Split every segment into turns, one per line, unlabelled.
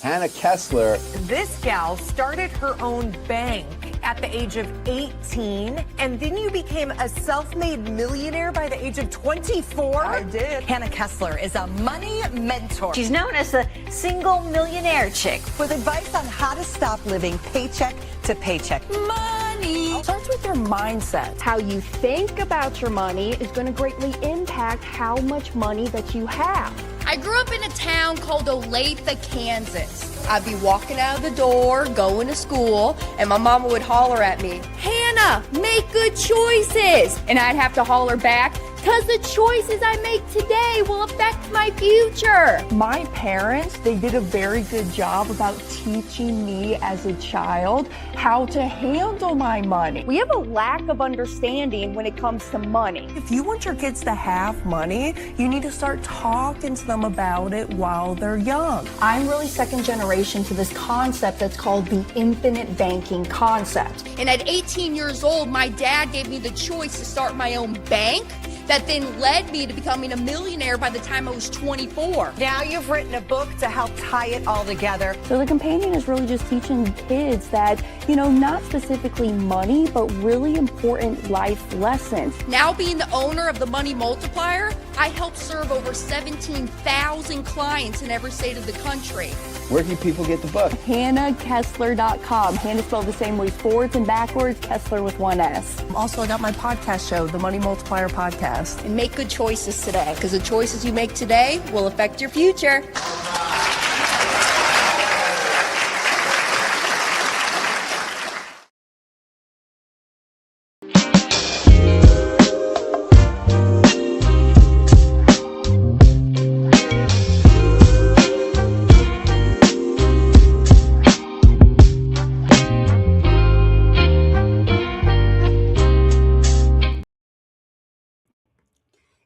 Hannah Kessler.
This gal started her own bank at the age of 18, and then you became a self-made millionaire by the age of 24?
I did.
Hannah Kessler is a money mentor.
She's known as the single millionaire chick.
With advice on how to stop living paycheck to paycheck.
Money starts with your mindset.
How you think about your money is going to greatly impact how much money that you have.
I grew up in a town called Olathe, Kansas. I'd be walking out of the door, going to school, and my mama would holler at me, "Hannah, make good choices." And I'd have to holler back, "Because the choices I make today will affect my future."
My parents, they did a very good job about teaching me as a child how to handle my money. We have a lack of understanding when it comes to money.
If you want your kids to have money, you need to start talking to them about it while they're young.
I'm really second generation to this concept that's called the infinite banking concept.
And at 18 years old, my dad gave me the choice to start my own bank that then led me to becoming a millionaire by the time I was 24.
Now you've written a book to help tie it all together.
So the companion is really just teaching kids that, not specifically money, but really important life lessons.
Now being the owner of the Money Multiplier, I help serve over 17,000 clients in every state of the country.
Where can people get the book?
HannahKessler.com. Hannah spelled the same way forwards and backwards, Kessler with one S.
Also, I got my podcast show, the Money Multiplier Podcast.
And make good choices today, because the choices you make today will affect your future.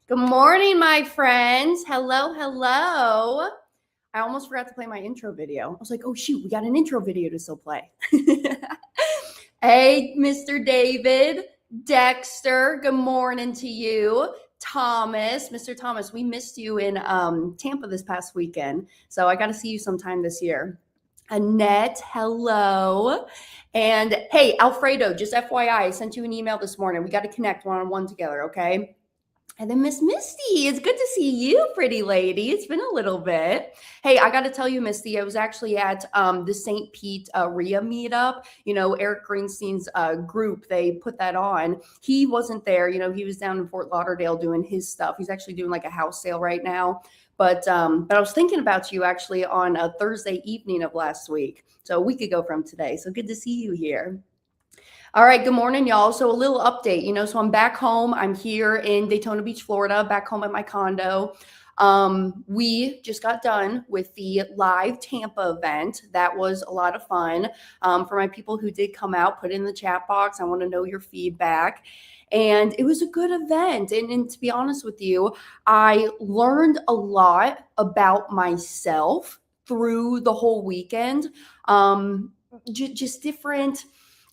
Good morning, my friends. Hello, hello. I almost forgot to play my intro video. I was like, oh, shoot, we got an intro video to still play. Hey, Mr. David, Dexter, good morning to you. Thomas, Mr. Thomas, we missed you in Tampa this past weekend, so I got to see you sometime this year. Annette, hello. And hey, Alfredo, just FYI, I sent you an email this morning. We got to connect one-on-one together, okay? And then Miss Misty, it's good to see you, pretty lady. It's been a little bit. Hey, I got to tell you, Misty, I was actually at the St. Pete RIA meetup. Eric Greenstein's group, they put that on. He wasn't there. He was down in Fort Lauderdale doing his stuff. He's actually doing like a house sale right now. But I was thinking about you actually on a Thursday evening of last week. So a week ago from today. So good to see you here. All right, good morning, y'all. So a little update, so I'm back home. I'm here in Daytona Beach, Florida, back home at my condo. We just got done with the live Tampa event. That was a lot of fun. For my people who did come out, put it in the chat box. I want to know your feedback. And it was a good event. And to be honest with you, I learned a lot about myself through the whole weekend. Just different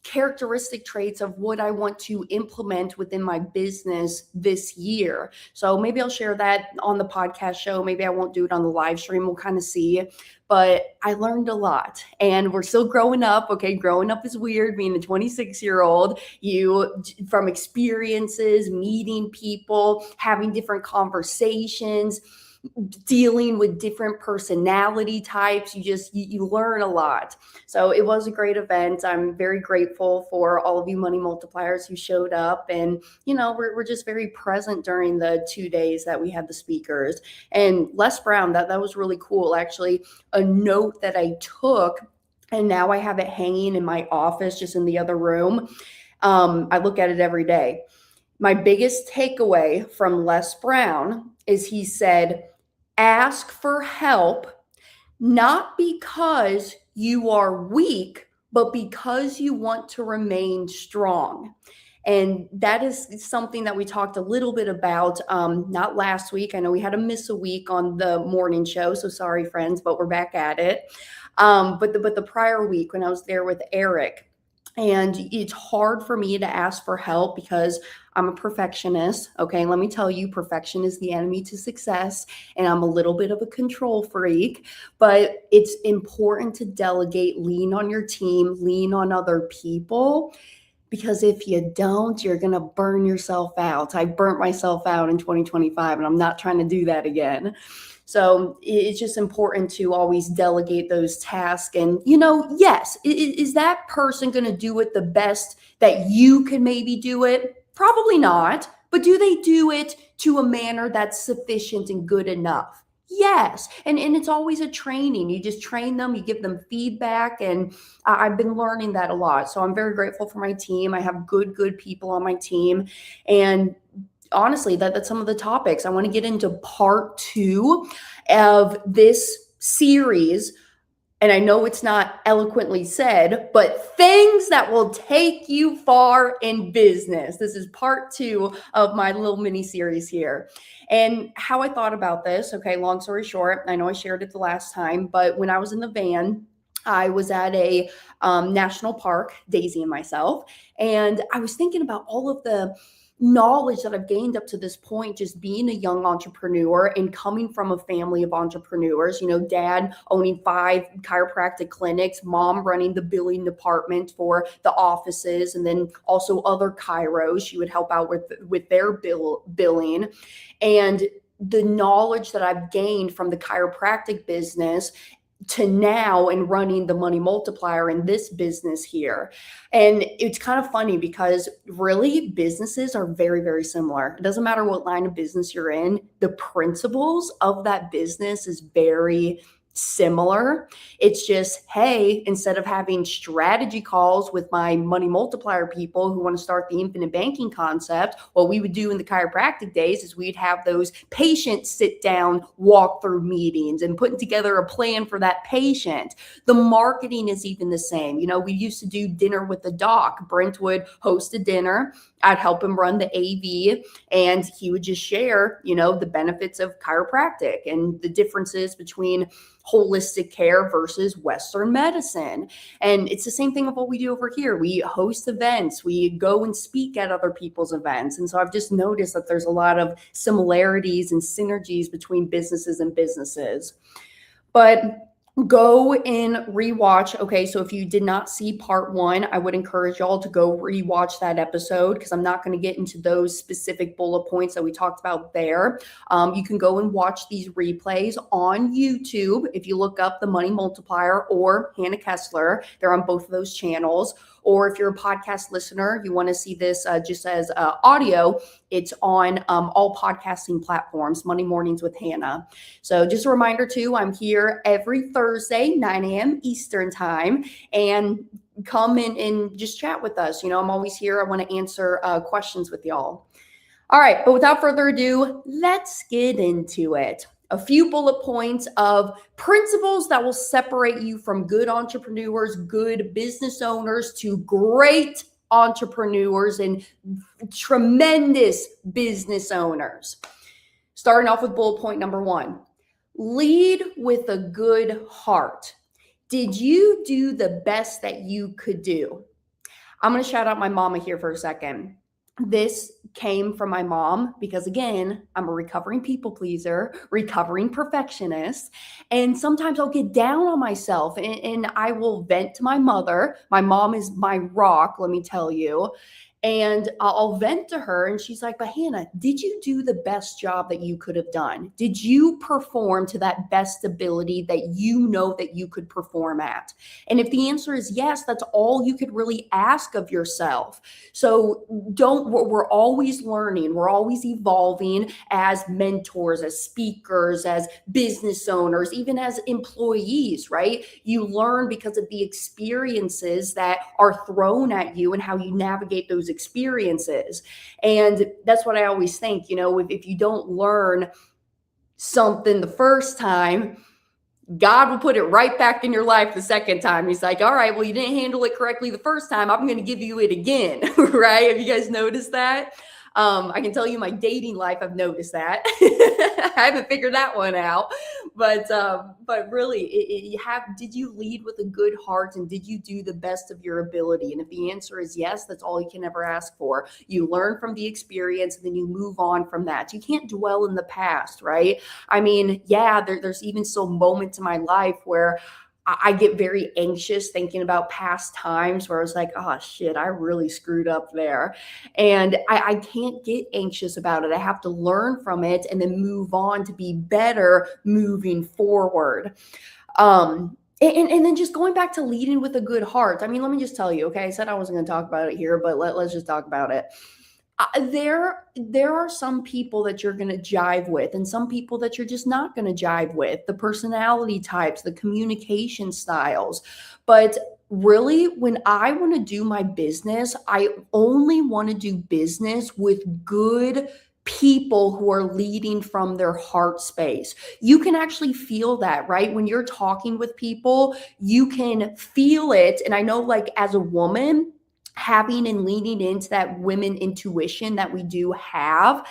characteristic traits of what I want to implement within my business this year. So maybe I'll share that on the podcast show. Maybe I won't do it on the live stream. We'll kind of see. But I learned a lot, and we're still growing up. Okay. Growing up is weird being a 26-year-old, from experiences, meeting people, having different conversations, dealing with different personality types. You learn a lot. So it was a great event. I'm very grateful for all of you money multipliers who showed up, and we're just very present during the 2 days that we had the speakers. And Les Brown, that was really cool. Actually, a note that I took, and now I have it hanging in my office, just in the other room. I look at it every day. My biggest takeaway from Les Brown is he said, ask for help, not because you are weak, but because you want to remain strong. And that is something that we talked a little bit about, not last week. I know we had to miss a week on the morning show, so sorry, friends, but we're back at it. But the prior week when I was there with Eric, And it's hard for me to ask for help because I'm a perfectionist. Okay, let me tell you, perfection is the enemy to success. And I'm a little bit of a control freak, but it's important to delegate, lean on your team, lean on other people. Because if you don't, you're going to burn yourself out. I burnt myself out in 2025, and I'm not trying to do that again. So it's just important to always delegate those tasks. And, yes, is that person going to do it the best that you can maybe do it? Probably not. But do they do it to a manner that's sufficient and good enough? Yes. And it's always a training. You just train them, you give them feedback. And I've been learning that a lot. So I'm very grateful for my team. I have good people on my team. And honestly, that's some of the topics. I want to get into part 2 of this series. And I know it's not eloquently said, but things that will take you far in business. This is part 2 of my little mini series here. And how I thought about this, okay, long story short, I know I shared it the last time, but when I was in the van, I was at a national park, Daisy and myself, and I was thinking about all of the knowledge that I've gained up to this point, just being a young entrepreneur and coming from a family of entrepreneurs, dad owning 5 chiropractic clinics, mom running the billing department for the offices, and then also other chiros. She would help out with their billing. And the knowledge that I've gained from the chiropractic business to now and running the money multiplier in this business here. And it's kind of funny because really businesses are very, very similar. It doesn't matter what line of business you're in. The principles of that business is very similar. It's just, hey, instead of having strategy calls with my money multiplier people who want to start the infinite banking concept, what we would do in the chiropractic days is we'd have those patients sit down, walk through meetings and putting together a plan for that patient. The marketing is even the same. We used to do dinner with the doc. Brent would host a dinner. I'd help him run the AV, and he would just share, the benefits of chiropractic and the differences between holistic care versus Western medicine. And it's the same thing of what we do over here. We host events, we go and speak at other people's events. And so I've just noticed that there's a lot of similarities and synergies between businesses and businesses. But go and rewatch. Okay, so if you did not see part 1, I would encourage y'all to go rewatch that episode because I'm not going to get into those specific bullet points that we talked about there. You can go and watch these replays on YouTube. If you look up the Money Multiplier or Hannah Kessler, they're on both of those channels. Or if you're a podcast listener, you want to see this just as audio, it's on all podcasting platforms, Monday Mornings with Hannah. So just a reminder too, I'm here every Thursday, 9 a.m. Eastern time, and come in and just chat with us. I'm always here. I want to answer questions with y'all. All right, but without further ado, let's get into it. A few bullet points of principles that will separate you from good entrepreneurs, good business owners, to great entrepreneurs and tremendous business owners. Starting off with bullet point number 1, lead with a good heart. Did you do the best that you could do? I'm going to shout out my mama here for a second. This came from my mom because, again, I'm a recovering people pleaser, recovering perfectionist. And sometimes I'll get down on myself and I will vent to my mother. My mom is my rock, let me tell you. And I'll vent to her and she's like, but Hannah, did you do the best job that you could have done? Did you perform to that best ability that you know that you could perform at? And if the answer is yes, that's all you could really ask of yourself. So we're always learning. We're always evolving as mentors, as speakers, as business owners, even as employees, right? You learn because of the experiences that are thrown at you and how you navigate those experiences. And that's what I always think, if you don't learn something the first time, God will put it right back in your life the second time. He's like, all right, well, you didn't handle it correctly the first time. I'm going to give you it again, right? Have you guys noticed that? I can tell you my dating life, I've noticed that. I haven't figured that one out. But really, did you lead with a good heart, and did you do the best of your ability? And if the answer is yes, that's all you can ever ask for. You learn from the experience, and then you move on from that. You can't dwell in the past, right? I mean, yeah, there's even some moments in my life where I get very anxious thinking about past times where I was like, oh shit, I really screwed up there. And I can't get anxious about it. I have to learn from it and then move on to be better moving forward. And then just going back to leading with a good heart. I mean, let me just tell you, okay, I said I wasn't going to talk about it here, but let's just talk about it. There are some people that you're going to jive with and some people that you're just not going to jive with, the personality types, the communication styles. But really, when I want to do my business, I only want to do business with good people who are leading from their heart space. You can actually feel that, right? When you're talking with people, you can feel it. And I know, like, as a woman, having and leaning into that women intuition that we do have,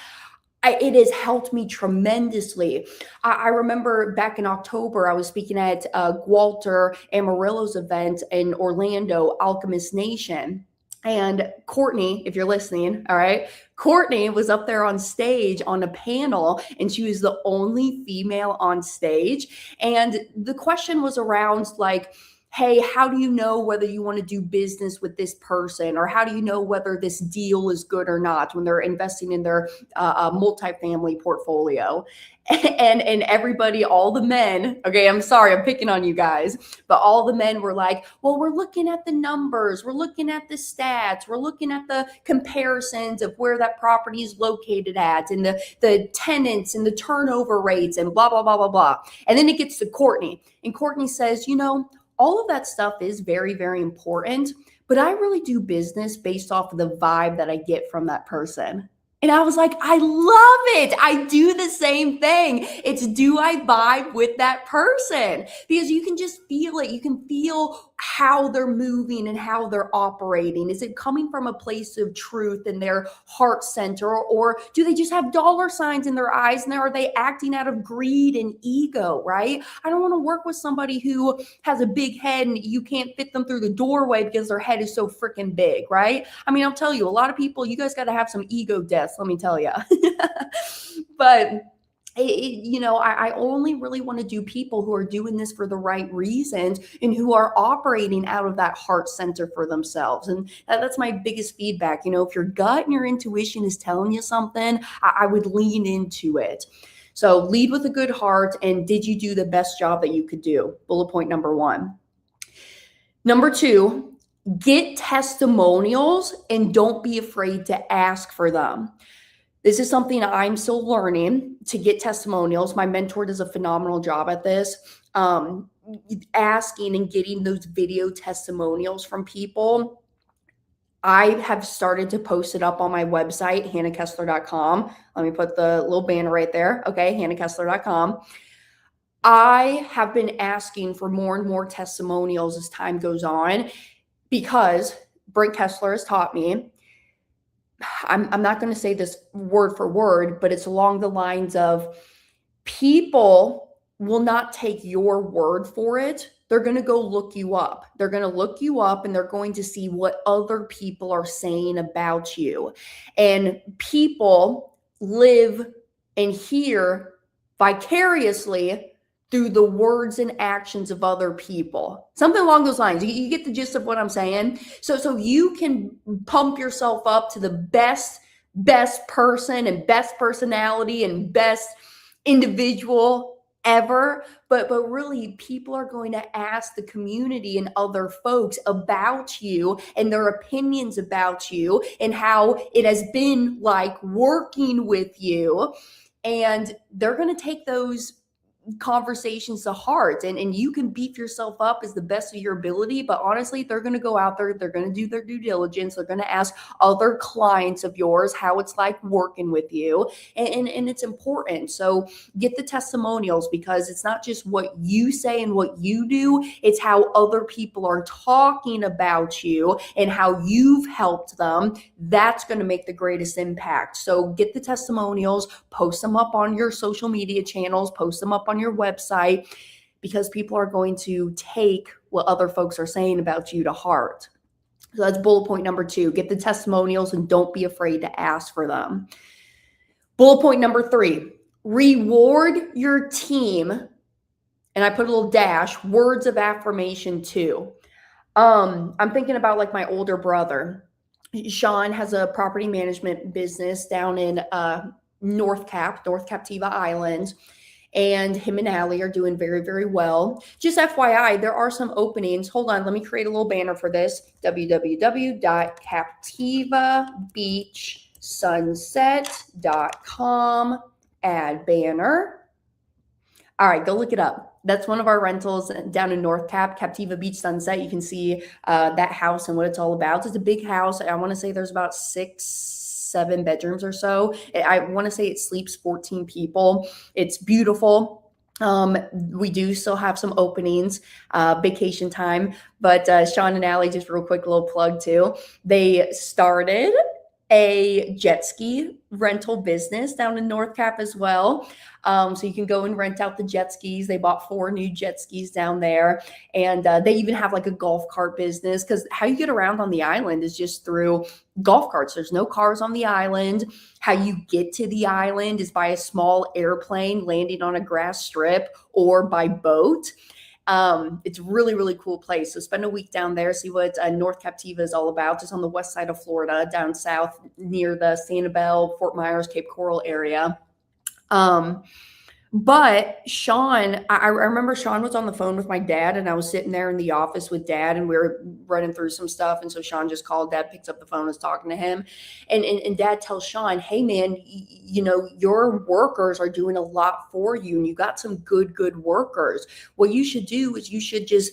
it has helped me tremendously. I remember back in October, I was speaking at Walter Amarillo's event in Orlando, Alchemist Nation. And Courtney, if you're listening, all right, Courtney was up there on stage on a panel, and she was the only female on stage. And the question was around, like, hey, how do you know whether you want to do business with this person? Or how do you know whether this deal is good or not when they're investing in their multifamily portfolio? And everybody, all the men, okay, I'm sorry, I'm picking on you guys, but all the men were like, well, we're looking at the numbers, we're looking at the stats, we're looking at the comparisons of where that property is located at, and the tenants and the turnover rates and blah, blah, blah, blah, blah. And then it gets to Courtney, and Courtney says, you know, all of that stuff is very, very important, but I really do business based off of the vibe that I get from that person. And I was like, I love it. I do the same thing. It's, do I vibe with that person? Because you can just feel it. You can feel how they're moving and how they're operating. Is it coming from a place of truth in their heart center, or do they just have dollar signs in their eyes, and are they acting out of greed and ego, right? I don't want to work with somebody who has a big head and you can't fit them through the doorway because their head is so freaking big, right? I mean, I'll tell you, a lot of people, you guys got to have some ego deaths, let me tell you. But you know, I only really want to do people who are doing this for the right reasons and who are operating out of that heart center for themselves. And that's my biggest feedback. You know, if your gut and your intuition is telling you something, I would lean into it. So lead with a good heart. And did you do the best job that you could do? Bullet point number 1. Number 2, get testimonials and don't be afraid to ask for them. This is something I'm still learning, to get testimonials. My mentor does a phenomenal job at this, asking and getting those video testimonials from people. I have started to post it up on my website, hannahkessler.com. Let me put the little banner right there. Okay, hannahkessler.com. I have been asking for more and more testimonials as time goes on, because Brent Kessler has taught me, I'm not going to say this word for word, but it's along the lines of, people will not take your word for it. They're going to go look you up. They're going to look you up, and they're going to see what other people are saying about you. And people live and hear vicariously through the words and actions of other people. Something along those lines. You get the gist of what I'm saying? So you can pump yourself up to the best person and best personality and best individual ever. But really, people are going to ask the community and other folks about you and their opinions about you and how it has been like working with you. And they're going to take those conversations to heart, and you can beef yourself up as the best of your ability, but honestly, they're going to go out there, they're going to do their due diligence, they're going to ask other clients of yours how it's like working with you, and it's important. So get the testimonials, because it's not just what you say and what you do, it's how other people are talking about you and how you've helped them. That's going to make the greatest impact. So get the testimonials, post them up on your social media channels, post them up on your website, because people are going to take what other folks are saying about you to heart. So that's bullet point number 2. Get the testimonials and don't be afraid to ask for them. Bullet point number 3, reward your team. And I put a little dash, words of affirmation too. I'm thinking about like my older brother. Sean has a property management business down in North Captiva Island. And him and Allie are doing very, very well. Just FYI, there are some openings. Hold on, let me create a little banner for this. www.captivabeachsunset.com, add banner. All right, go look it up. That's one of our rentals down in North Captiva Beach Sunset. You can see that house and what it's all about. It's a big house. I want to say there's about 6-7 bedrooms or so. I want to say it sleeps 14 people. It's beautiful. We do still have some openings, vacation time, but Sean and Allie, just real quick little plug too. They started a jet ski rental business down in North Cap as well. So you can go and rent out the jet skis. They bought 4 new jet skis down there. And they even have like a golf cart business, because how you get around on the island is just through golf carts. There's no cars on the island. How you get to the island is by a small airplane landing on a grass strip or by boat. It's really, really cool place. So spend a week down there, see what North Captiva is all about. Just on the west side of Florida, down south near the Sanibel, Fort Myers, Cape Coral area. But Sean, I remember Sean was on the phone with my dad, and I was sitting there in the office with Dad, and we were running through some stuff. And so Sean just called. Dad picks up the phone and is talking to him. And Dad tells Sean, hey, man, you know, your workers are doing a lot for you, and you got some good workers. What you should do is you should just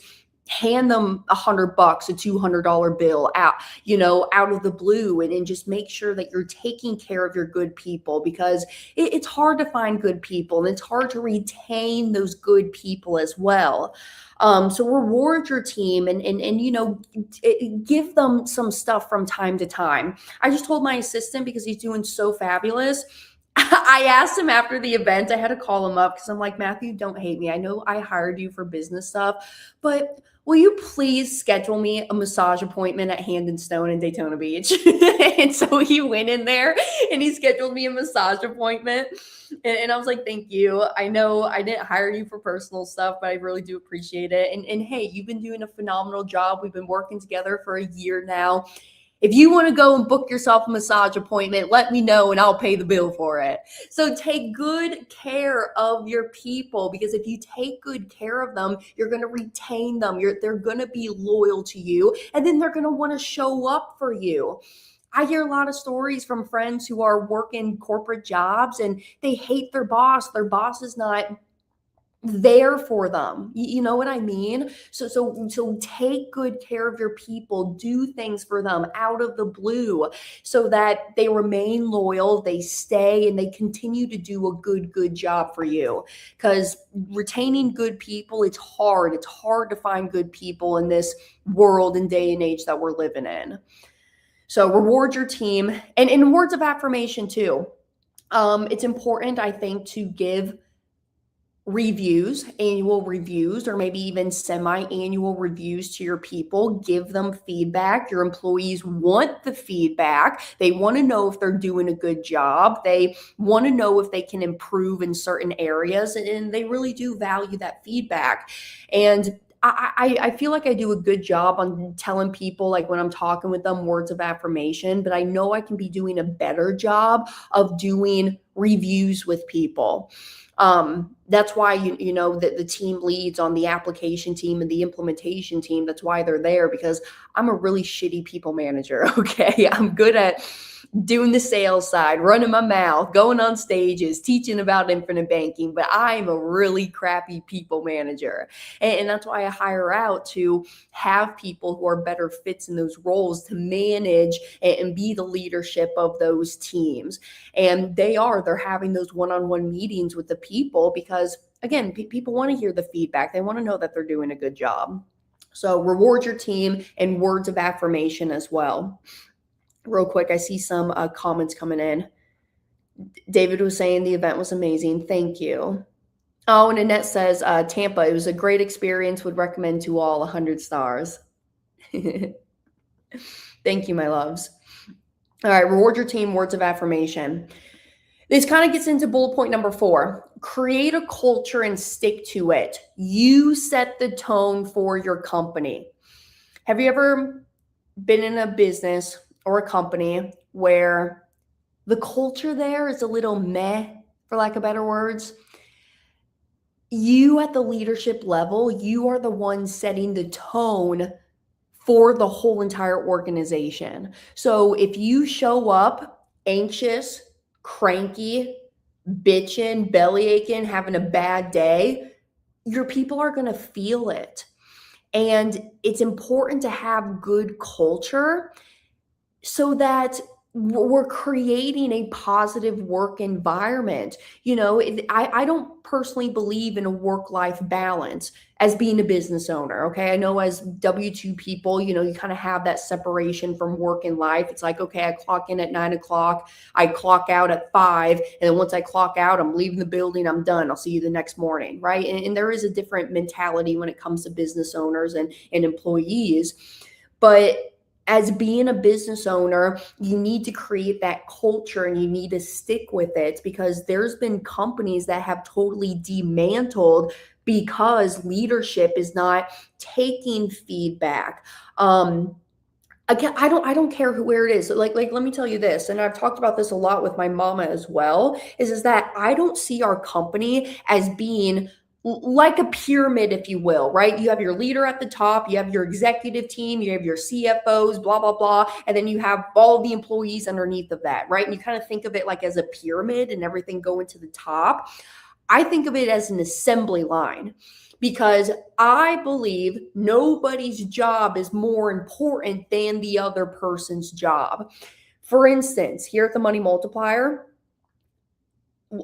hand them $100, a $200 bill out, you know, out of the blue, and just make sure that you're taking care of your good people, because it's hard to find good people, and it's hard to retain those good people as well. So reward your team and you know, give them some stuff from time to time. I just told my assistant, because he's doing so fabulous, I asked him after the event, I had to call him up because I'm like, Matthew, don't hate me. I know I hired you for business stuff, but will you please schedule me a massage appointment at Hand & Stone in Daytona Beach? And so he went in there and he scheduled me a massage appointment. And I was like, thank you. I know I didn't hire you for personal stuff, but I really do appreciate it. And hey, you've been doing a phenomenal job. We've been working together for a year now. If you want to go and book yourself a massage appointment, let me know and I'll pay the bill for it. So take good care of your people, because if you take good care of them, you're going to retain them. They're going to be loyal to you, and then they're going to want to show up for you. I hear a lot of stories from friends who are working corporate jobs and they hate their boss. Their boss is not there for them. You know what I mean? So take good care of your people, do things for them out of the blue so that they remain loyal, they stay, and they continue to do a good job for you. Because retaining good people, it's hard. It's hard to find good people in this world and day and age that we're living in. So reward your team, and in words of affirmation too. It's important, I think, to give reviews, annual reviews, or maybe even semi-annual reviews to your people. Give them feedback. Your employees want the feedback. They want to know if they're doing a good job. They want to know if they can improve in certain areas, and they really do value that feedback. And I feel like I do a good job on telling people, like when I'm talking with them, words of affirmation, but I know I can be doing a better job of doing reviews with people. That's why, you know, that the team leads on the application team and the implementation team. That's why they're there, because I'm a really shitty people manager. Okay. I'm good at doing the sales side, running my mouth, going on stages, teaching about infinite banking, but I'm a really crappy people manager. And that's why I hire out to have people who are better fits in those roles to manage and be the leadership of those teams. And they're having those one-on-one meetings with the people because, again, people want to hear the feedback. They want to know that they're doing a good job. So reward your team and words of affirmation as well. Real quick, I see some comments coming in. David was saying the event was amazing. Thank you. Oh, and Annette says, Tampa, it was a great experience. Would recommend to all, 100 stars. Thank you, my loves. All right, reward your team, words of affirmation. This kind of gets into bullet point number 4. Create a culture and stick to it. You set the tone for your company. Have you ever been in a business or a company where the culture there is a little meh, for lack of better words? You at the leadership level, you are the one setting the tone for the whole entire organization. So if you show up anxious, cranky, bitching, belly aching, having a bad day, your people are going to feel it. And it's important to have good culture so that we're creating a positive work environment. You know, I don't personally believe in a work-life balance as being a business owner. Okay. I know as W-2 people, you know, you kind of have that separation from work and life. It's like, okay, I clock in at 9 o'clock, I clock out at 5. And then once I clock out, I'm leaving the building, I'm done. I'll see you the next morning. Right. And there is a different mentality when it comes to business owners and employees. But as being a business owner, you need to create that culture and you need to stick with it, because there's been companies that have totally dismantled because leadership is not taking feedback. Again, I don't care where it is. Like, let me tell you this, and I've talked about this a lot with my mama as well, is that I don't see our company as being like a pyramid, if you will, right? You have your leader at the top, you have your executive team, you have your CFOs, blah, blah, blah. And then you have all the employees underneath of that, right? And you kind of think of it like as a pyramid and everything going to the top. I think of it as an assembly line, because I believe nobody's job is more important than the other person's job. For instance, here at the Money Multiplier,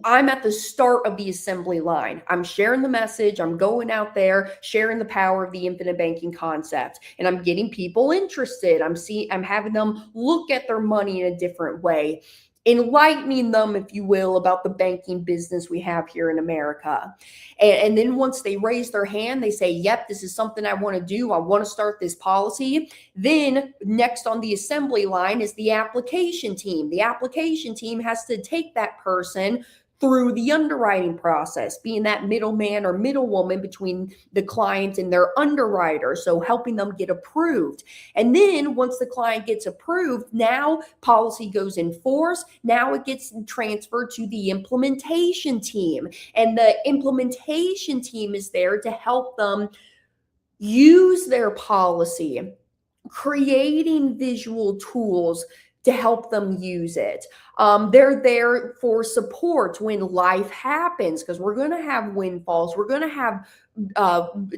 I'm at the start of the assembly line. I'm sharing the message. I'm going out there, sharing the power of the infinite banking concept, and I'm getting people interested. I'm having them look at their money in a different way, enlightening them, if you will, about the banking business we have here in America. And then once they raise their hand, they say, yep, this is something I want to do. I want to start this policy. Then next on the assembly line is the application team. The application team has to take that person through the underwriting process, being that middleman or middlewoman between the client and their underwriter. So helping them get approved. And then once the client gets approved, now policy goes in force. Now it gets transferred to the implementation team. And the implementation team is there to help them use their policy, creating visual tools to help them use it. They're there for support when life happens, because we're going to have windfalls. We're going to have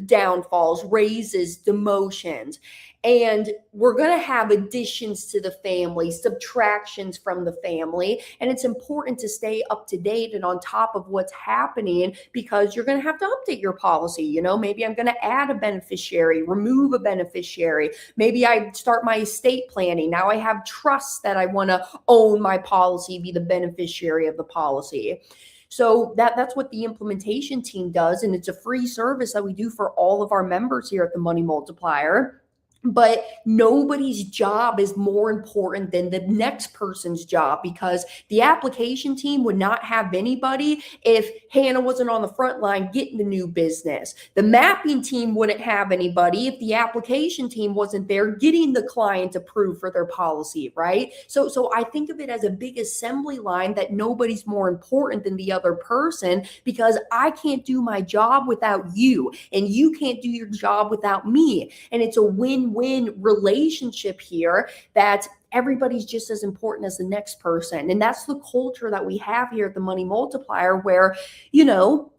downfalls, raises, demotions, and we're going to have additions to the family, subtractions from the family. And it's important to stay up to date and on top of what's happening, because you're going to have to update your policy. You know, maybe I'm going to add a beneficiary, remove a beneficiary. Maybe I start my estate planning. Now I have trusts that I want to own my policy, be the beneficiary of the policy. So that's what the implementation team does. And it's a free service that we do for all of our members here at the Money Multiplier. But nobody's job is more important than the next person's job, because the application team would not have anybody if Hannah wasn't on the front line getting the new business. The mapping team wouldn't have anybody if the application team wasn't there getting the client approved for their policy, right? So I think of it as a big assembly line that nobody's more important than the other person, because I can't do my job without you, and you can't do your job without me. And it's a win win-win relationship here that everybody's just as important as the next person. And that's the culture that we have here at the Money Multiplier where,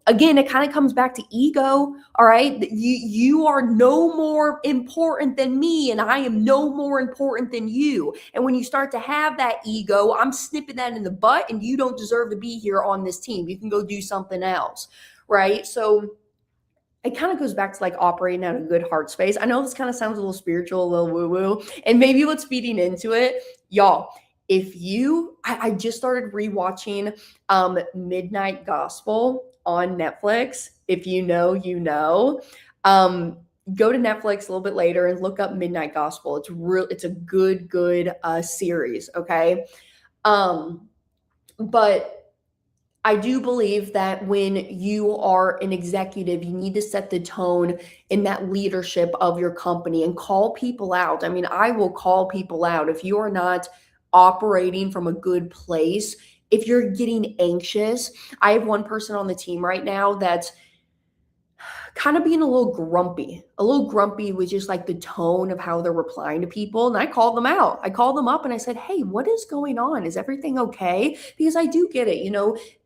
again, it kind of comes back to ego. All right. You are no more important than me, and I am no more important than you. And when you start to have that ego, I'm snipping that in the butt, and you don't deserve to be here on this team. You can go do something else. Right. So it kind of goes back to like operating out of a good heart space. I know this kind of sounds a little spiritual, a little woo-woo, and maybe what's feeding into it, y'all, I just started rewatching Midnight Gospel on Netflix. If you know, you know. Go to Netflix a little bit later and look up Midnight Gospel. It's a good series, okay? But I do believe that when you are an executive, you need to set the tone in that leadership of your company and call people out. I mean, I will call people out if you are not operating from a good place, if you're getting anxious. I have one person on the team right now that's kind of being a little grumpy with just like the tone of how they're replying to people. And I called them out. I called them up and I said, hey, what is going on? Is everything okay? Because I do get it.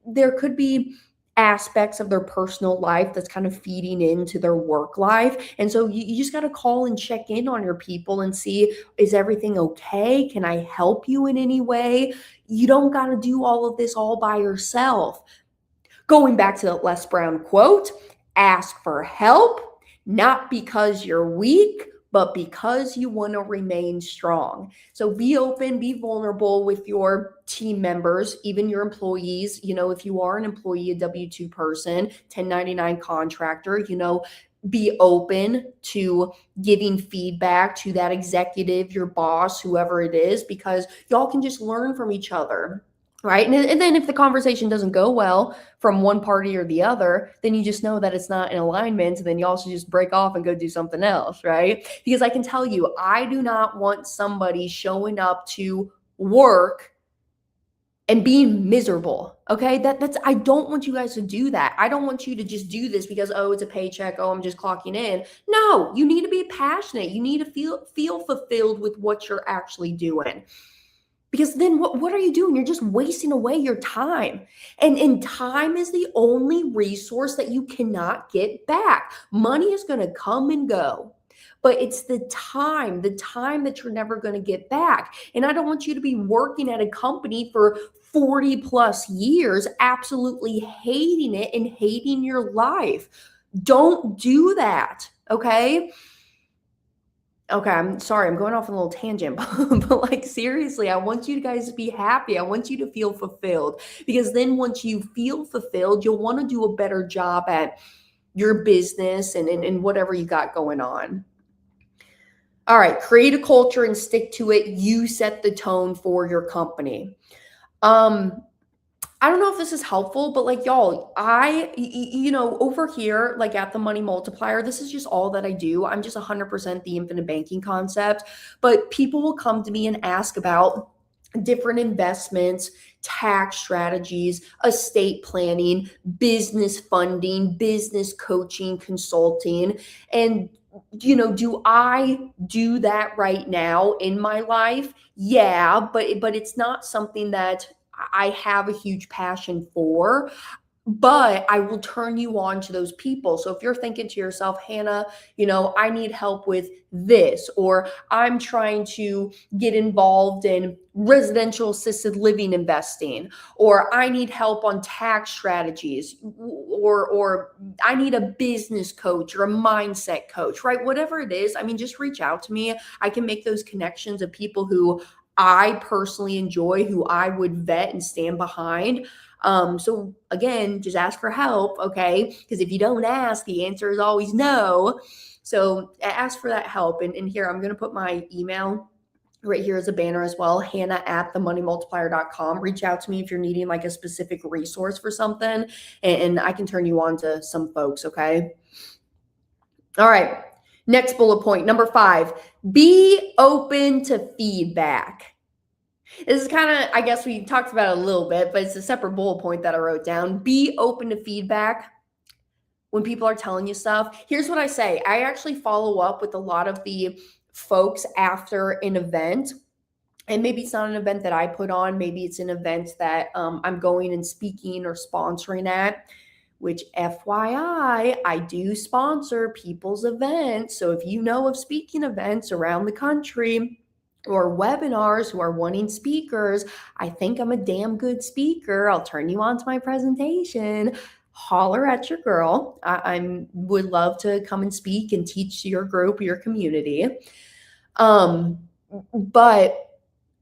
There could be aspects of their personal life that's kind of feeding into their work life. And so you just got to call and check in on your people and see, is everything okay? Can I help you in any way? You don't got to do all of this all by yourself. Going back to the Les Brown quote, ask for help, not because you're weak, but because you want to remain strong. So be open, be vulnerable with your team members, even your employees. If you are an employee, a W-2 person, 1099 contractor, be open to giving feedback to that executive, your boss, whoever it is, because y'all can just learn from each other. Right. And then if the conversation doesn't go well from one party or the other, then you just know that it's not in alignment. And then you also just break off and go do something else. Right. Because I can tell you, I do not want somebody showing up to work and being miserable. Okay. I don't want you guys to do that. I don't want you to just do this because, it's a paycheck. I'm just clocking in. No, you need to be passionate. You need to feel fulfilled with what you're actually doing. Because then what are you doing? You're just wasting away your time. And time is the only resource that you cannot get back. Money is going to come and go. But it's the time that you're never going to get back. And I don't want you to be working at a company for 40 plus years, absolutely hating it and hating your life. Don't do that. Okay. Okay, I'm sorry, I'm going off on a little tangent, but seriously, I want you guys to be happy. I want you to feel fulfilled, because then once you feel fulfilled, you'll want to do a better job at your business and whatever you got going on. All right, create a culture and stick to it. You set the tone for your company. I don't know if this is helpful, but y'all, over here, at the Money Multiplier, this is just all that I do. I'm just 100% the infinite banking concept, but people will come to me and ask about different investments, tax strategies, estate planning, business funding, business coaching, consulting. And, do I do that right now in my life? Yeah, but it's not something that I have a huge passion for, but I will turn you on to those people. So if you're thinking to yourself, Hannah, I need help with this, or I'm trying to get involved in residential assisted living investing, or I need help on tax strategies, or I need a business coach or a mindset coach, right? Whatever it is, just reach out to me. I can make those connections of people who I personally enjoy, who I would vet and stand behind. So again, just ask for help, okay? Because if you don't ask, the answer is always no. So ask for that help. And here, I'm going to put my email right here as a banner as well, hannah@themoneymultiplier.com. Reach out to me if you're needing a specific resource for something, and I can turn you on to some folks, okay? All right. Next bullet point, number 5, be open to feedback. This is kind of, I guess we talked about it a little bit, but it's a separate bullet point that I wrote down. Be open to feedback when people are telling you stuff. Here's what I say. I actually follow up with a lot of the folks after an event. And maybe it's not an event that I put on. Maybe it's an event that I'm going and speaking or sponsoring at, which FYI, I do sponsor people's events. So if you know of speaking events around the country or webinars who are wanting speakers, I think I'm a damn good speaker. I'll turn you on to my presentation. Holler at your girl. I would love to come and speak and teach to your group, your community. But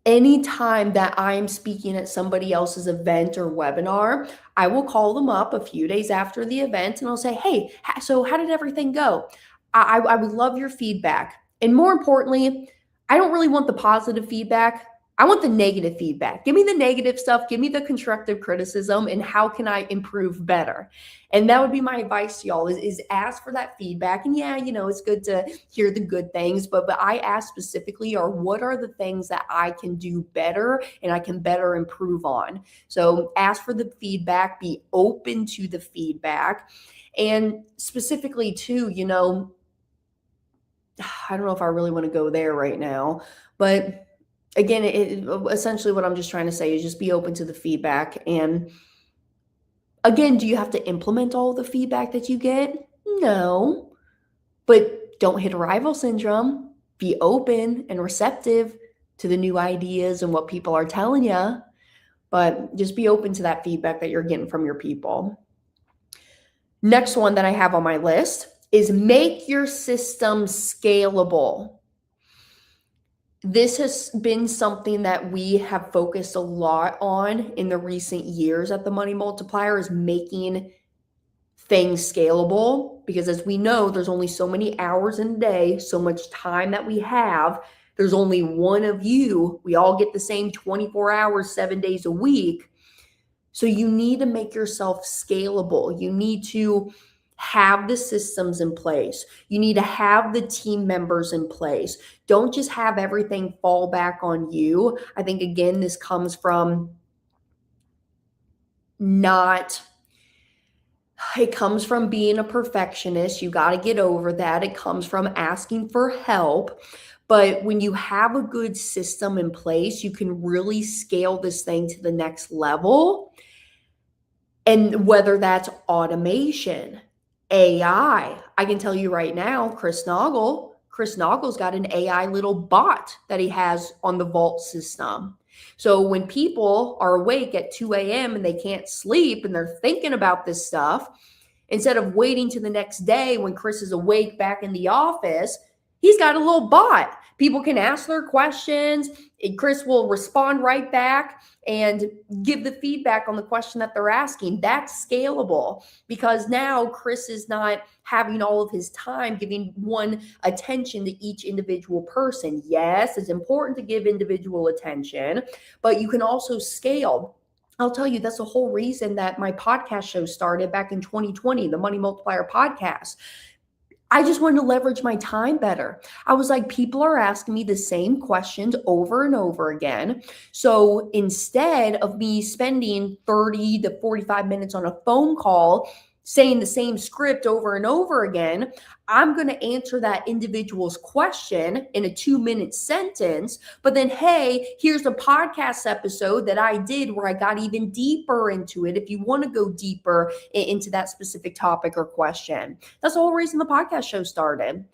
anytime that I'm speaking at somebody else's event or webinar, I will call them up a few days after the event and I'll say, hey, so how did everything go? I would love your feedback. And more importantly, I don't really want the positive feedback. I want the negative feedback. Give me the negative stuff. Give me the constructive criticism and how can I improve better? And that would be my advice to y'all is ask for that feedback. And yeah, it's good to hear the good things, but I ask specifically what are the things that I can do better and I can better improve on. So ask for the feedback, be open to the feedback. And specifically too, I don't know if I really want to go there right now, but again, essentially what I'm just trying to say is just be open to the feedback. And again, do you have to implement all the feedback that you get? No, but don't hit arrival syndrome. Be open and receptive to the new ideas and what people are telling you, but just be open to that feedback that you're getting from your people. Next one that I have on my list is make your system scalable. This has been something that we have focused a lot on in the recent years at the Money Multiplier, is making things scalable, because as we know, there's only so many hours in a day, so much time that we have. There's only one of you. We all get the same 24 hours, 7 days a week. So you need to make yourself scalable. You need to have the systems in place. You need to have the team members in place. Don't just have everything fall back on you. I think, again, this comes from it comes from being a perfectionist. You got to get over that. It comes from asking for help. But when you have a good system in place, you can really scale this thing to the next level. And whether that's automation, AI, I can tell you right now, Chris Naugle's got an AI little bot that he has on the Vault system. So when people are awake at 2 a.m. and they can't sleep and they're thinking about this stuff, instead of waiting to the next day when Chris is awake back in the office, he's got a little bot. People can ask their questions, and Chris will respond right back and give the feedback on the question that they're asking. That's scalable, because now Chris is not having all of his time giving one attention to each individual person. Yes, it's important to give individual attention, but you can also scale. I'll tell you, that's the whole reason that my podcast show started back in 2020, the Money Multiplier podcast. I just wanted to leverage my time better. I was like, people are asking me the same questions over and over again. So instead of me spending 30 to 45 minutes on a phone call saying the same script over and over again, I'm going to answer that individual's question in a 2-minute sentence. But then, hey, here's a podcast episode that I did where I got even deeper into it if you want to go deeper into that specific topic or question. That's the whole reason the podcast show started.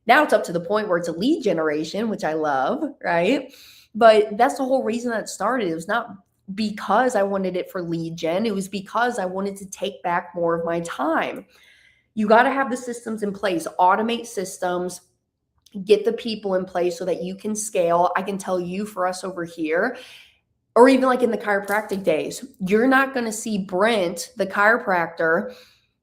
Now it's up to the point where it's a lead generation, which I love, right? But that's the whole reason that it started. It was not because I wanted it for lead gen. It was because I wanted to take back more of my time. You got to have the systems in place, automate systems, get the people in place so that you can scale. I can tell you, for us over here, or even like in the chiropractic days, you're not going to see Brent, the chiropractor,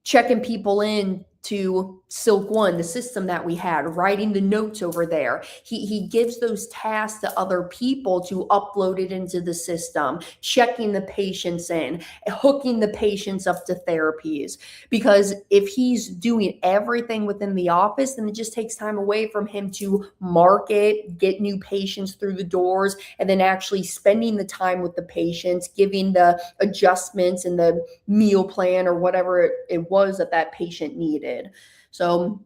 checking people in to Silk One, the system that we had, writing the notes over there. He gives those tasks to other people to upload it into the system, checking the patients in, hooking the patients up to therapies. Because if he's doing everything within the office, then it just takes time away from him to market, get new patients through the doors, and then actually spending the time with the patients, giving the adjustments and the meal plan or whatever it was that patient needed. So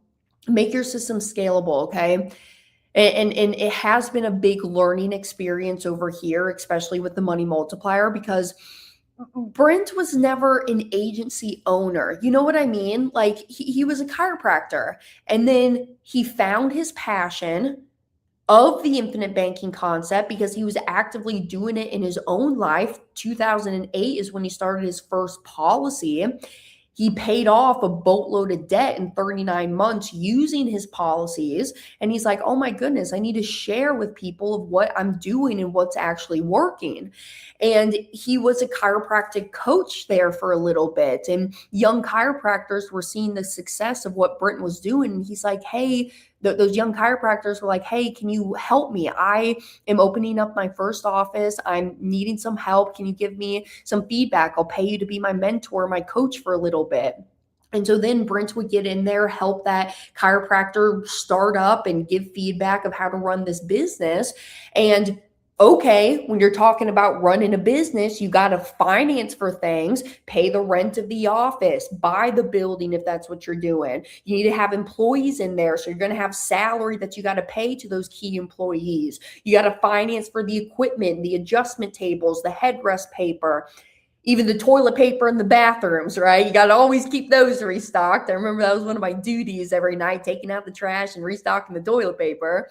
make your system scalable, okay? And it has been a big learning experience over here, especially with the money multiplier, because Brent was never an agency owner. You know what I mean? Like he was a chiropractor, and then he found his passion of the infinite banking concept because he was actively doing it in his own life. 2008 is when he started his first policy. He paid off a boatload of debt in 39 months using his policies. And he's like, oh my goodness, I need to share with people of what I'm doing and what's actually working. And he was a chiropractic coach there for a little bit. And young chiropractors were seeing the success of what Brent was doing. And he's like, hey, those young chiropractors were like, hey, can you help me? I am opening up my first office. I'm needing some help. Can you give me some feedback? I'll pay you to be my mentor, my coach for a little bit. And so then Brent would get in there, help that chiropractor start up and give feedback of how to run this business. And okay, when you're talking about running a business, you got to finance for things, pay the rent of the office, buy the building if that's what you're doing. You need to have employees in there. So you're going to have salary that you got to pay to those key employees. You got to finance for the equipment, the adjustment tables, the headrest paper, even the toilet paper in the bathrooms, right? You got to always keep those restocked. I remember that was one of my duties every night, taking out the trash and restocking the toilet paper.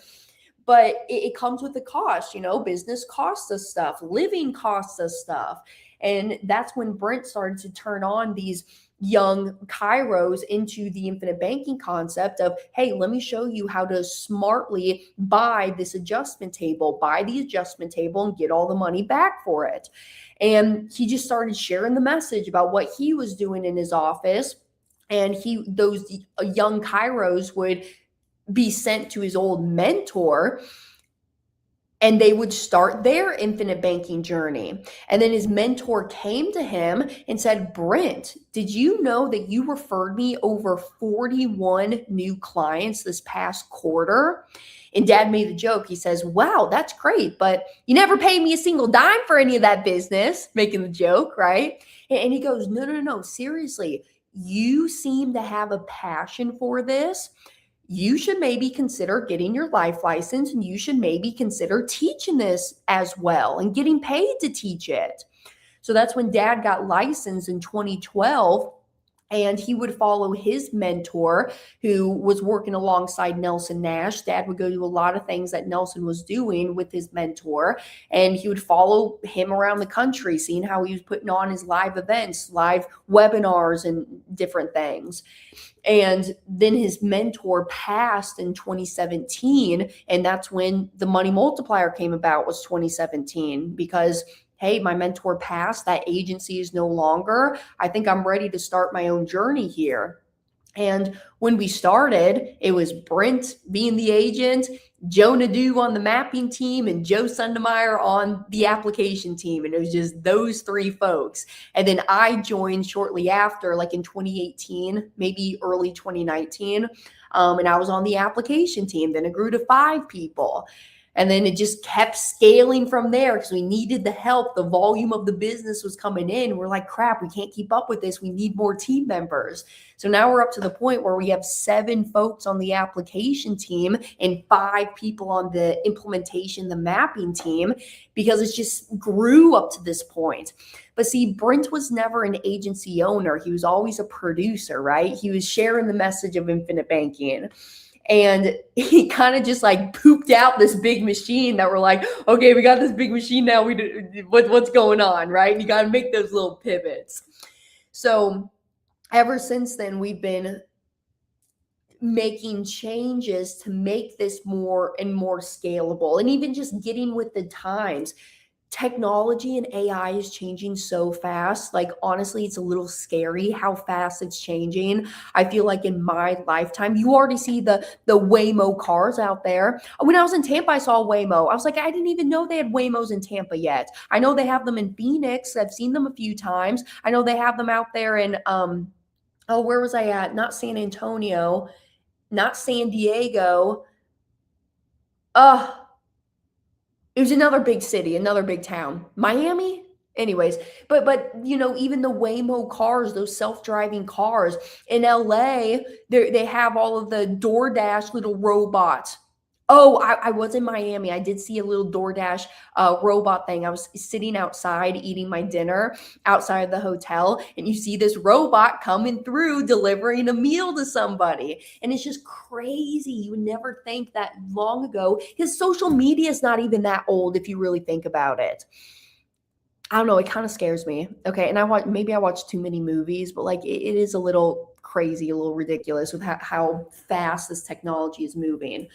But it comes with a cost, business costs us stuff, living costs us stuff. And that's when Brent started to turn on these young chiros into the infinite banking concept of, hey, let me show you how to smartly buy this adjustment table, and get all the money back for it. And he just started sharing the message about what he was doing in his office. And those young chiros would be sent to his old mentor, and they would start their infinite banking journey. And then his mentor came to him and said, Brent, did you know that you referred me over 41 new clients this past quarter? And Dad made the joke. He says, wow, that's great, but you never paid me a single dime for any of that business, making the joke, right? And he goes, no, seriously, you seem to have a passion for this. You should maybe consider getting your life license, and you should maybe consider teaching this as well and getting paid to teach it. So that's when Dad got licensed in 2012. And he would follow his mentor, who was working alongside Nelson Nash. Dad would go do a lot of things that Nelson was doing with his mentor. And he would follow him around the country, seeing how he was putting on his live events, live webinars, and different things. And then his mentor passed in 2017. And that's when the money multiplier came about, was 2017, because hey, my mentor passed, that agency is no longer. I think I'm ready to start my own journey here. And when we started, it was Brent being the agent, Joe Nadeau on the mapping team, and Joe Sundemeyer on the application team. And it was just those three folks. And then I joined shortly after, like in 2018, maybe early 2019. And I was on the application team. Then it grew to 5 people. And then it just kept scaling from there because we needed the help. The volume of the business was coming in. We're like, crap, we can't keep up with this. We need more team members. So now we're up to the point where we have 7 folks on the application team and 5 people on the implementation, the mapping team, because it just grew up to this point. But see, Brent was never an agency owner. He was always a producer, right? He was sharing the message of infinite banking. And he kind of just like pooped out this big machine that we're like, okay, we got this big machine now. What's going on, right? And you got to make those little pivots. So ever since then, we've been making changes to make this more and more scalable, and even just getting with the times. Technology and AI is changing so fast. Like, honestly, it's a little scary how fast it's changing. I feel like in my lifetime, you already see the Waymo cars out there. When I was in Tampa, I saw Waymo. I was like, I didn't even know they had Waymos in Tampa yet. I know they have them in Phoenix. I've seen them a few times. I know they have them out there in, where was I at? Not San Antonio, not San Diego. It was another big city, another big town. Miami? Anyways, but even the Waymo cars, those self-driving cars in LA, they have all of the DoorDash little robots. Oh, I was in Miami. I did see a little DoorDash robot thing. I was sitting outside eating my dinner outside of the hotel, and you see this robot coming through delivering a meal to somebody. And it's just crazy. You would never think that long ago, because social media is not even that old if you really think about it. I don't know. It kind of scares me. Okay. And maybe I watch too many movies, but like it is a little crazy, a little ridiculous with how fast this technology is moving.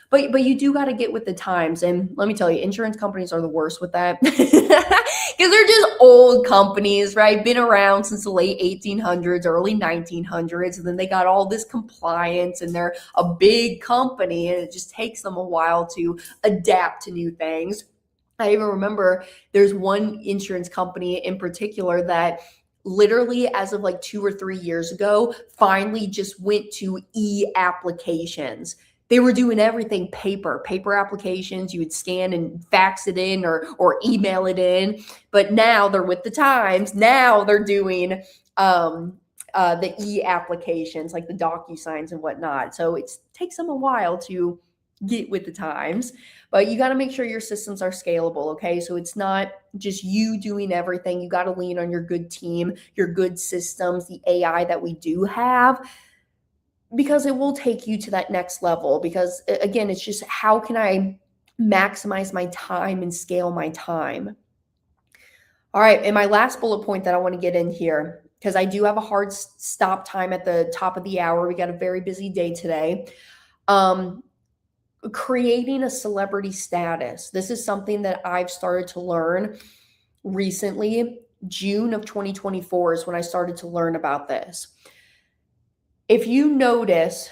But you do got to get with the times. And let me tell you, insurance companies are the worst with that because they're just old companies, right? Been around since the late 1800s, early 1900s. And then they got all this compliance and they're a big company and it just takes them a while to adapt to new things. I even remember there's one insurance company in particular that literally as of like 2 or 3 years ago, finally just went to e-applications. They were doing everything paper applications. You would scan and fax it in or email it in. But now they're with the times. Now they're doing the e-applications like the DocuSigns and whatnot. So it takes them a while to get with the times. But you got to make sure your systems are scalable, okay? So it's not just you doing everything. You got to lean on your good team, your good systems, the AI that we do have, because it will take you to that next level. Because again, it's just how can I maximize my time and scale my time? All right, and my last bullet point that I want to get in here, because I do have a hard stop time at the top of the hour. We got a very busy day today. Creating a celebrity status. This is something that I've started to learn recently. June of 2024 is when I started to learn about this. If you notice,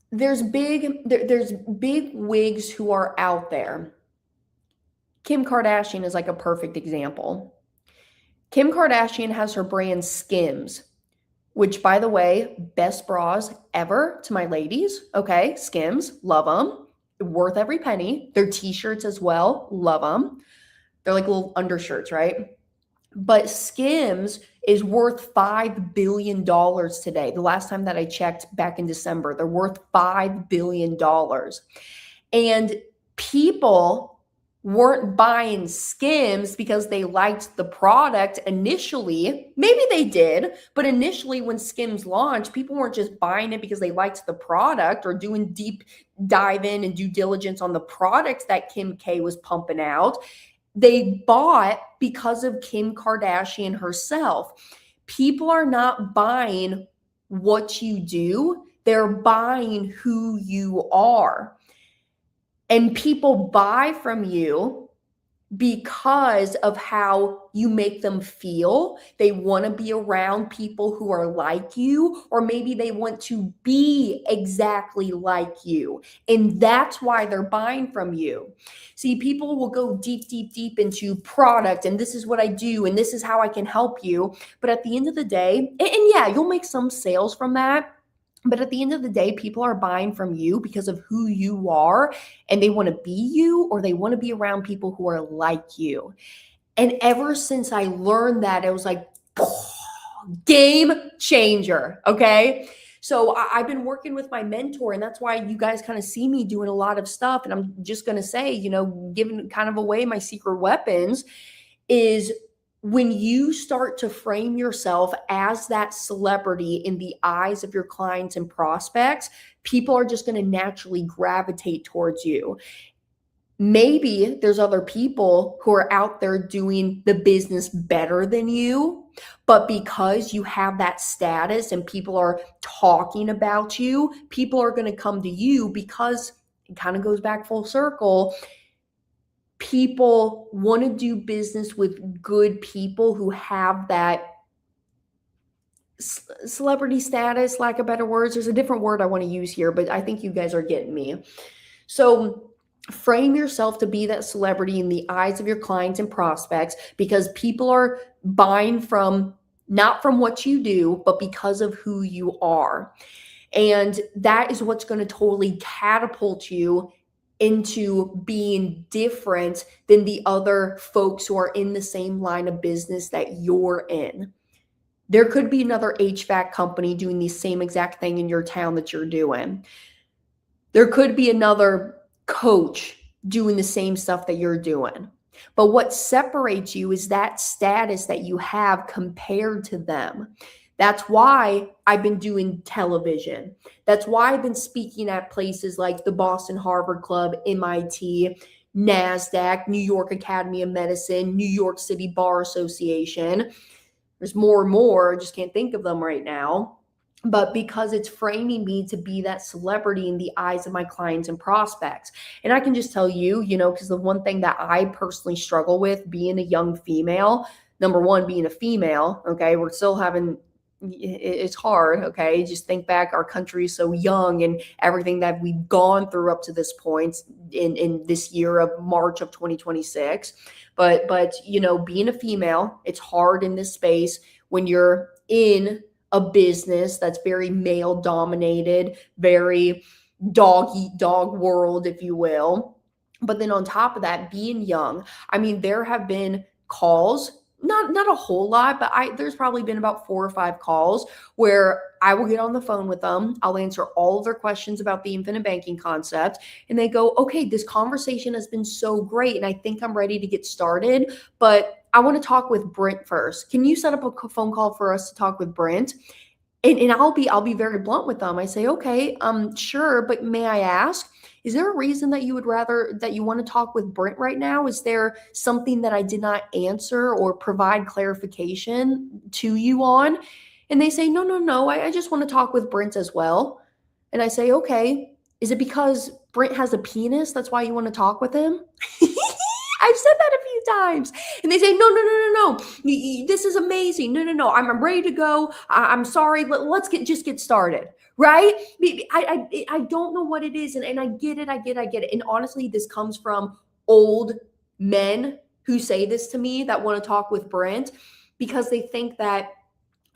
there's big wigs who are out there. Kim Kardashian is like a perfect example. Kim Kardashian has her brand Skims, which, by the way, best bras ever to my ladies. Okay, Skims, love them. Worth every penny. Their t-shirts as well, love them. They're like little undershirts, right? But Skims is worth $5 billion today. The last time that I checked back in December, they're worth $5 billion. And people weren't buying Skims because they liked the product initially. Maybe they did, but initially when Skims launched, people weren't just buying it because they liked the product or doing deep dive in and due diligence on the products that Kim K was pumping out. They bought because of Kim Kardashian herself. People are not buying what you do. They're buying who you are. And people buy from you because of how you make them feel. They want to be around people who are like you, or maybe they want to be exactly like you. And that's why they're buying from you. See, people will go deep, deep, deep into product, and this is what I do, and this is how I can help you. But at the end of the day, and yeah, you'll make some sales from that. But at the end of the day, people are buying from you because of who you are, and they want to be you, or they want to be around people who are like you. And ever since I learned that, it was like, game changer. Okay. So I've been working with my mentor, and that's why you guys kind of see me doing a lot of stuff. And I'm just going to say, giving kind of away my secret weapons is when you start to frame yourself as that celebrity in the eyes of your clients and prospects, people are just going to naturally gravitate towards you. Maybe there's other people who are out there doing the business better than you, but because you have that status and people are talking about you, people are going to come to you because it kind of goes back full circle. People want to do business with good people who have that celebrity status, lack of better words. There's a different word I want to use here, but I think you guys are getting me. So frame yourself to be that celebrity in the eyes of your clients and prospects, because people are buying from, not from what you do, but because of who you are. And that is what's going to totally catapult you into being different than the other folks who are in the same line of business that you're in. There could be another HVAC company doing the same exact thing in your town that you're doing. There could be another coach doing the same stuff that you're doing. But what separates you is that status that you have compared to them. That's why I've been doing television. That's why I've been speaking at places like the Boston Harvard Club, MIT, NASDAQ, New York Academy of Medicine, New York City Bar Association. There's more and more, I just can't think of them right now. But because it's framing me to be that celebrity in the eyes of my clients and prospects. And I can just tell you, because the one thing that I personally struggle with being a young female, number one, being a female, okay, we're still having, it's hard, okay? Just think back, our country is so young and everything that we've gone through up to this point in this year of March of 2026. But being a female, it's hard in this space when you're in a business that's very male dominated, very dog eat dog world, if you will. But then on top of that, being young, I mean, there have been calls, not a whole lot, but there's probably been about 4 or 5 calls where I will get on the phone with them. I'll answer all of their questions about the infinite banking concept. And they go, okay, this conversation has been so great. And I think I'm ready to get started, but I want to talk with Brent first. Can you set up a phone call for us to talk with Brent? And I'll be very blunt with them. I say, okay, sure, but may I ask, is there a reason that you want to talk with Brent right now? Is there something that I did not answer or provide clarification to you on? And they say, no, I just want to talk with Brent as well. And I say, okay, is it because Brent has a penis? That's why you want to talk with him? I've said that a few times. And they say, no. This is amazing. No. I'm ready to go. I'm sorry. Let's just get started. Right? I don't know what it is. And I get it. And honestly, this comes from old men who say this to me that want to talk with Brent because they think that,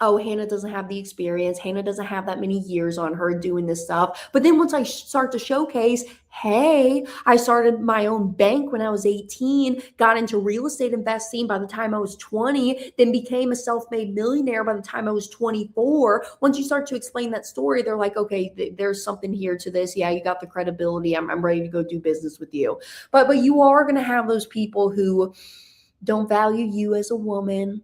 oh, Hannah doesn't have the experience. Hannah doesn't have that many years on her doing this stuff. But then once I start to showcase, hey, I started my own bank when I was 18, got into real estate investing by the time I was 20, then became a self-made millionaire by the time I was 24. Once you start to explain that story, they're like, okay, there's something here to this. Yeah, you got the credibility. I'm ready to go do business with you. But you are going to have those people who don't value you as a woman.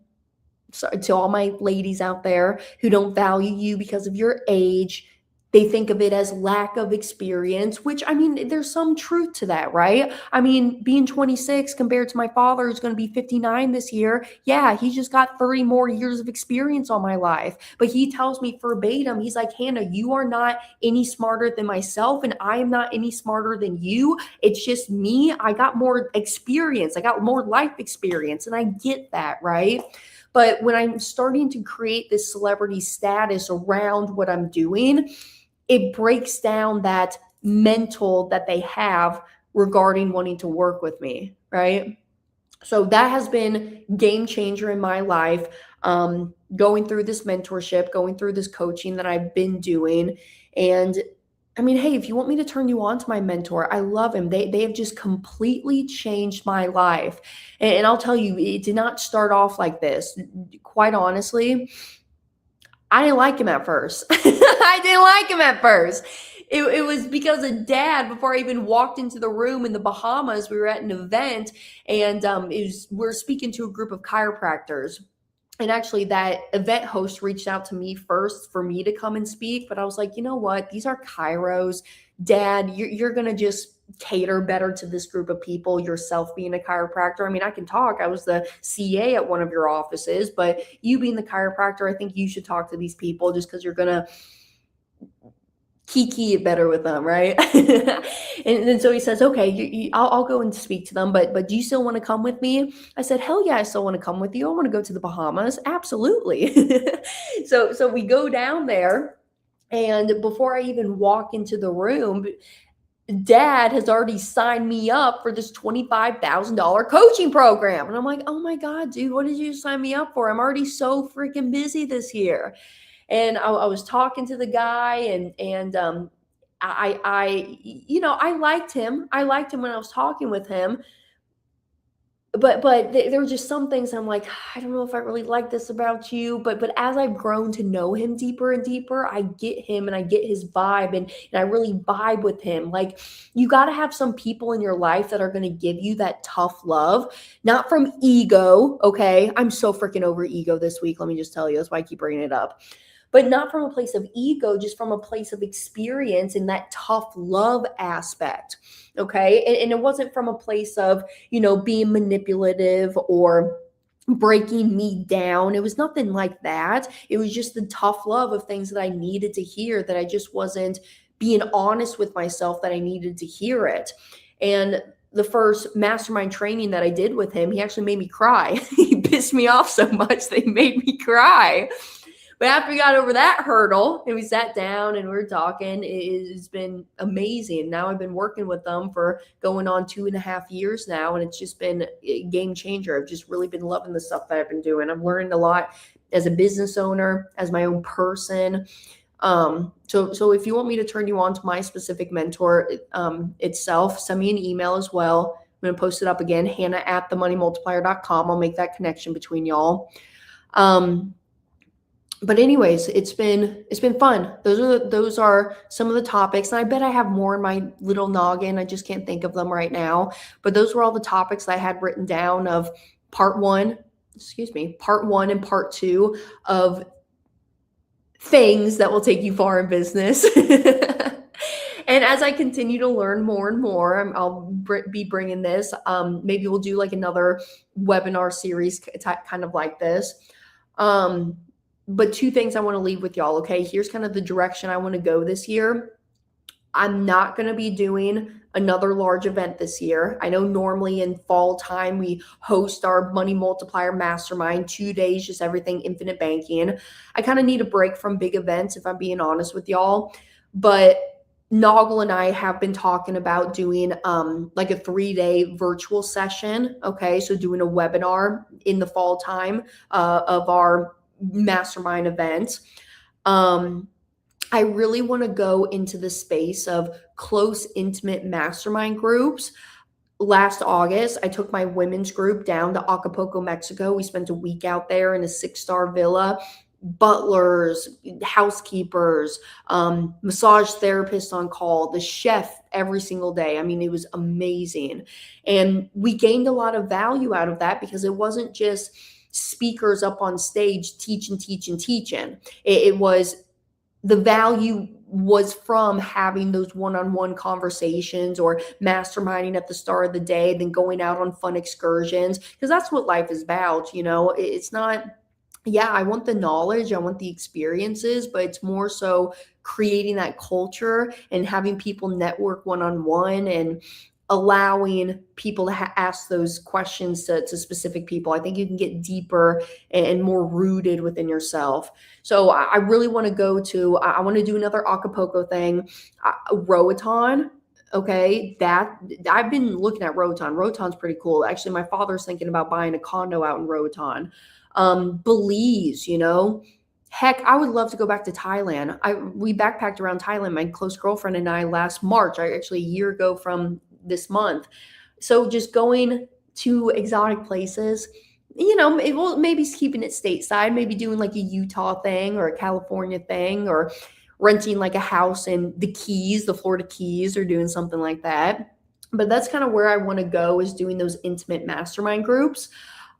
So to all my ladies out there who don't value you because of your age, they think of it as lack of experience, which, I mean, there's some truth to that, right? I mean, being 26 compared to my father who's going to be 59 this year, yeah, he's just got 30 more years of experience on my life. But he tells me verbatim, he's like, Hannah, you are not any smarter than myself, and I am not any smarter than you. It's just me. I got more experience. I got more life experience, and I get that, right? But when I'm starting to create this celebrity status around what I'm doing, it breaks down that mental that they have regarding wanting to work with me, right? So that has been game changer in my life, going through this mentorship, going through this coaching that I've been doing. And I mean, hey, if you want me to turn you on to my mentor, I love him. They have just completely changed my life. And I'll tell you, it did not start off like this. Quite honestly, I didn't like him at first. I didn't like him at first. It was because of Dad. Before I even walked into the room in the Bahamas, we were at an event, and we're speaking to a group of chiropractors. And actually, that event host reached out to me first for me to come and speak. But I was like, you know what? These are chiros. Dad, you're going to just cater better to this group of people, yourself being a chiropractor. I mean, I can talk. I was the CA at one of your offices. But you being the chiropractor, I think you should talk to these people just because you're going to kiki it better with them, right? and then so he says, okay, I'll go and speak to them, but do you still want to come with me? I said, hell yeah, I still want to come with you. I want to go to the Bahamas. Absolutely. So we go down there, and before I even walk into the room, Dad has already signed me up for this $25,000 coaching program. And I'm like, oh my God, dude, what did you sign me up for? I'm already so freaking busy this year. And I was talking to the guy, and I liked him. I liked him when I was talking with him. but there were just some things I'm like, I don't know if I really like this about you. But as I've grown to know him deeper and deeper, I get him and I get his vibe and I really vibe with him. Like, you got to have some people in your life that are going to give you that tough love, not from ego. Okay. I'm so freaking over ego this week. Let me just tell you, that's why I keep bringing it up. But not from a place of ego, just from a place of experience in that tough love aspect. Okay. And it wasn't from a place of, being manipulative or breaking me down. It was nothing like that. It was just the tough love of things that I needed to hear, that I just wasn't being honest with myself that I needed to hear it. And the first mastermind training that I did with him, he actually made me cry. He pissed me off so much that he made me cry. But after we got over that hurdle and we sat down and we were talking, it's been amazing. Now I've been working with them for going on 2.5 years now, and it's just been a game changer. I've just really been loving the stuff that I've been doing. I've learned a lot as a business owner, as my own person. So if you want me to turn you on to my specific mentor itself, send me an email as well. I'm going to post it up again, hannah@themoneymultiplier.com. I'll make that connection between y'all. But anyways, it's been fun. Those are some of the topics. And I bet I have more in my little noggin. I just can't think of them right now. But those were all the topics that I had written down of part one and part two of things that will take you far in business. And as I continue to learn more and more, I'll be bringing this. Maybe we'll do like another webinar series kind of like this. But 2 things I want to leave with y'all. Okay. Here's kind of the direction I want to go this year. I'm not going to be doing another large event this year. I know normally in fall time, we host our Money Multiplier Mastermind, 2 days, just everything infinite banking. I kind of need a break from big events, if I'm being honest with y'all. But Noggle and I have been talking about doing like a 3-day virtual session. Okay. So doing a webinar in the fall time of our mastermind event. I really want to go into the space of close, intimate mastermind groups. Last August, I took my women's group down to Acapulco, Mexico. We spent a week out there in a 6-star villa. Butlers, housekeepers, massage therapists on call, the chef every single day. I mean, it was amazing. And we gained a lot of value out of that because it wasn't just speakers up on stage teaching. It was, the value was from having those one-on-one conversations or masterminding at the start of the day, then going out on fun excursions, because that's what life is about. It's not, I want the knowledge, I want the experiences, but it's more so creating that culture and having people network one-on-one and allowing people to ask those questions to specific people. I think you can get deeper and more rooted within yourself. So I really want to I want to do another Acapulco thing, Roatan. Okay. That I've been looking at Roatan. Roatan's pretty cool. Actually, my father's thinking about buying a condo out in Roatan. Belize, heck, I would love to go back to Thailand. We backpacked around Thailand, my close girlfriend and I, last March, actually a year ago from this month. So just going to exotic places, maybe keeping it stateside, maybe doing like a Utah thing or a California thing, or renting like a house in the Keys, the Florida Keys, or doing something like that. But that's kind of where I want to go, is doing those intimate mastermind groups.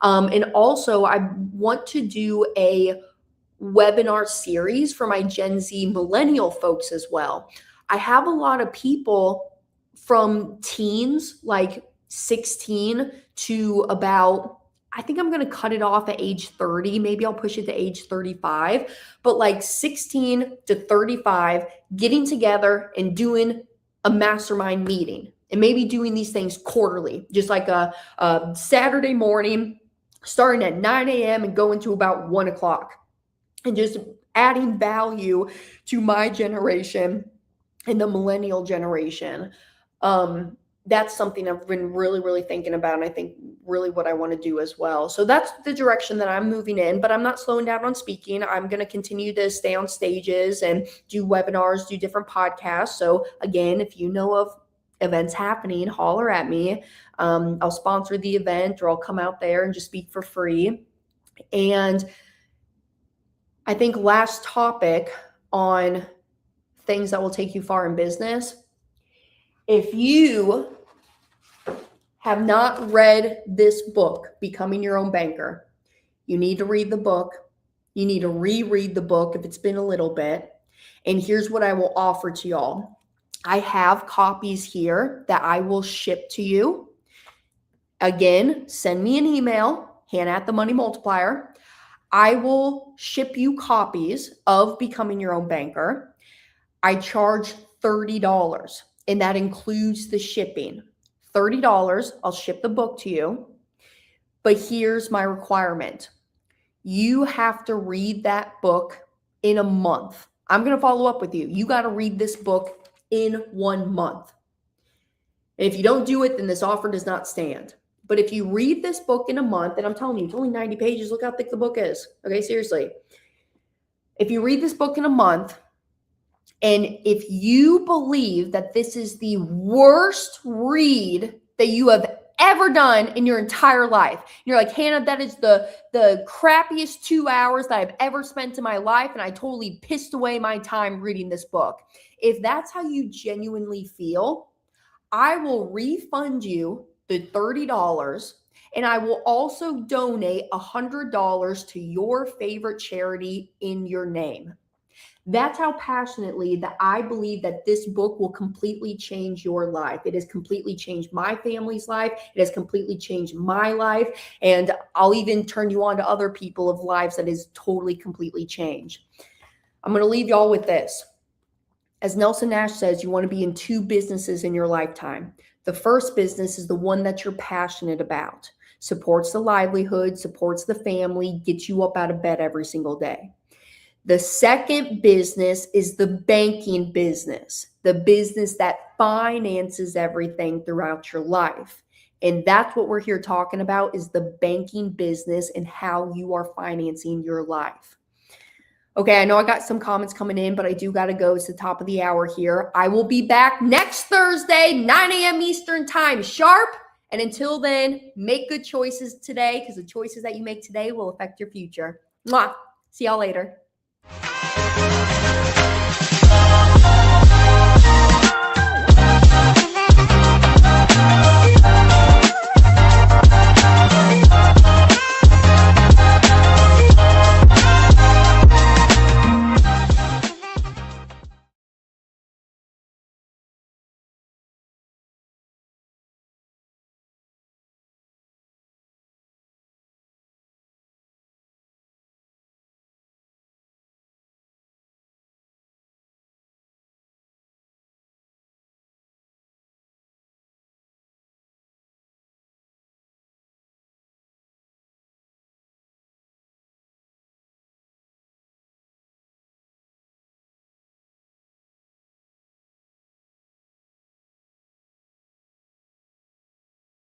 And also I want to do a webinar series for my Gen Z millennial folks as well. I have a lot of people from teens, like 16 to about, I think I'm going to cut it off at age 30. Maybe I'll push it to age 35, but like 16 to 35, getting together and doing a mastermind meeting, and maybe doing these things quarterly, just like a Saturday morning, starting at 9 a.m. and going to about 1 o'clock, and just adding value to my generation and the millennial generation. That's something I've been really, really thinking about, and I think really what I want to do as well. So that's the direction that I'm moving in, but I'm not slowing down on speaking. I'm going to continue to stay on stages and do webinars, do different podcasts. So again, if you know of events happening, holler at me. I'll sponsor the event, or I'll come out there and just speak for free. And I think last topic on things that will take you far in business. If you have not read this book, Becoming Your Own Banker, you need to read the book. You need to reread the book if it's been a little bit. And here's what I will offer to y'all. I have copies here that I will ship to you. Again, send me an email, Hannah@themoneymultiplier. I will ship you copies of Becoming Your Own Banker. I charge $30, and that includes the shipping. $30, I'll ship the book to you. But here's my requirement. You have to read that book in a month. I'm going to follow up with you. You got to read this book in 1 month. And if you don't do it, then this offer does not stand. But if you read this book in a month, and I'm telling you, it's only 90 pages. Look how thick the book is. Okay, seriously. If you read this book in a month, and if you believe that this is the worst read that you have ever done in your entire life, you're like, Hannah, that is the crappiest 2 hours that I've ever spent in my life, and I totally pissed away my time reading this book. If that's how you genuinely feel, I will refund you the $30, and I will also donate $100 to your favorite charity in your name. That's how passionately that I believe that this book will completely change your life. It has completely changed my family's life. It has completely changed my life. And I'll even turn you on to other people of lives that is totally, completely changed. I'm going to leave y'all with this. As Nelson Nash says, you want to be in 2 businesses in your lifetime. The first business is the one that you're passionate about. Supports the livelihood, supports the family, gets you up out of bed every single day. The second business is the banking business, the business that finances everything throughout your life. And that's what we're here talking about, is the banking business and how you are financing your life. Okay, I know I got some comments coming in, but I do got to go. It's the top of the hour here. I will be back next Thursday, 9 a.m. Eastern time sharp. And until then, make good choices today, because the choices that you make today will affect your future. Mwah. See y'all later.